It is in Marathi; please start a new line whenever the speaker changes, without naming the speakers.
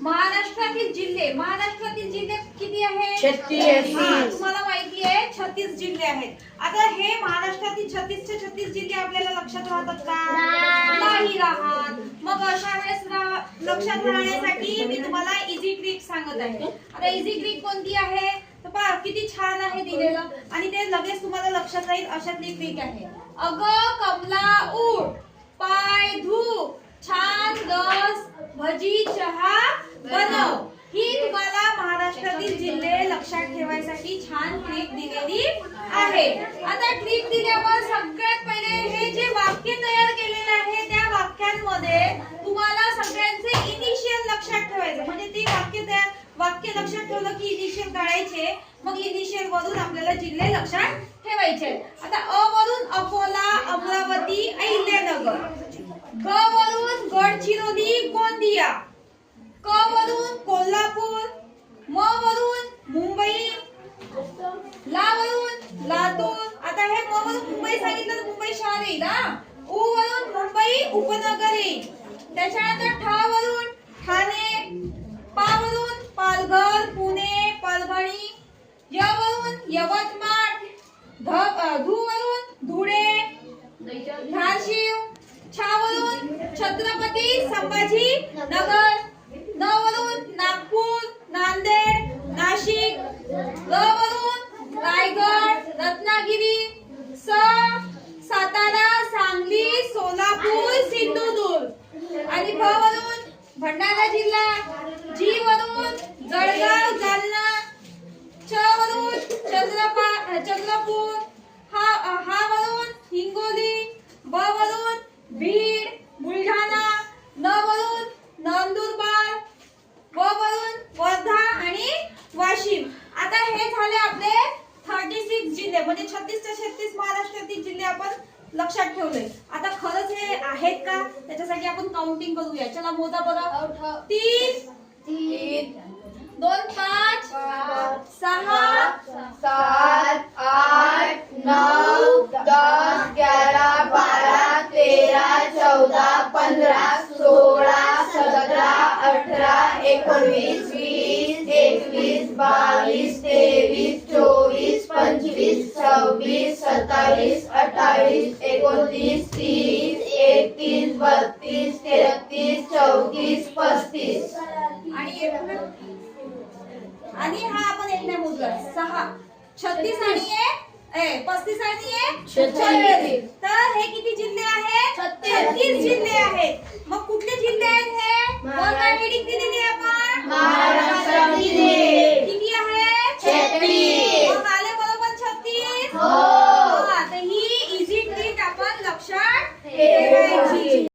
महाराष्ट्रातील जिल्हे किती आहेत?
36.
तुम्हाला माहिती आहे 36 जिल्हे आहेत. आता हे महाराष्ट्रातील 36 चे 36 जिल्हे आपल्याला लक्षात राहतात का? नाही राहत. मग अशा वेळेस लक्षात राहण्यासाठी मी तुम्हाला इझी ट्रिक सांगत आहे. आता इझी ट्रिक कोणती आहे तर पहा किती छान आहे दिलेलं आणि ते लगेच तुम्हाला लक्षात राहील अशातली ट्रिक आहे. अग कमला उठ, पाय धु, छान रस भजी चहा बनव. ही तुम्हाला महाराष्ट्रातील जिल्हे लक्षात ठेवायसाठी छान ट्रिक दिलेली आहे. आता ट्रिक दिल्यावर सगळ्यात पहिले हे जे वाक्य तयार केलेले आहे त्या वाक्यांमध्ये तुम्हाला सगळ्यांचे इनिशियल लक्षात ठेवायचे. म्हणजे ते वाक्य लक्षात ठेवलं की इनिशियल काढायचे. मग इनिशियल वरून आपल्याला जिल्हे लक्षात ठेवायचे. आता अ वरून अकोला, अमरावती, अहिल्यानगर. ग वरून गडचिरोली, गोंदिया. क वरून कोल्हापूर. म वरून मुंबई. ला वरून लातूर. आता हे म वरून मुंबई सांगितलं तर मुंबई शहर येईल हा. उ वरून मुंबई उपनगर येईल. त्याच्यानंतर ठ वरून ठाणे. पा वरून पालघर, पुणे, परभणी. य वरून यवतमाळ. धू वरून धुळे, धाराशिव. छा वरून छत्रपती संभाजी नगर. न वरून नागपूर, नांदेड, नाशिक. र वरून रायगड, रत्नागिरी. सातारा, सांगली, सोलापूर, सिंधुदुर्ग. आणि भ वरून भंडारा जिल्हा. जी वरून जळगाव, जालना. च वरून चंद्रपूर. हा वरून हिंगोली. ब वरून बीड, बुलढाणा. न वरून नंदुरबार. व वरून वर्धा आणि वाशिम. आता हे झाले आपले 36 जिल्हे म्हणजे 36 ते 36 महाराष्ट्रातील जिल्हे आपण लक्षात ठेवले. आता खरंच हे आहेत का त्याच्यासाठी आपण काउंटिंग करूया. चला मोजा बरं. 3 2 5 6
7 8 9 10 11 12 13 14 15 16 17 18 19 20 21 22 23 24 25 26 27 28 29 30 31 32 33 34 35
आणि हा आपण एक नाही मोजला 6 36 आणि 35 आणि
36.
तर हे किती जिल्हे आहेत? 36 जिल्हे आहेत. मग कुठले जिल्हे आहेत हे? काय हेडिंग दिलेली आहे आपण?
महाराष्ट्रातील
किती आहे?
36.
मग आले बरोबर 36.
हो.
तर ही इझी ट्रिक आपण लक्षात ठेवायची.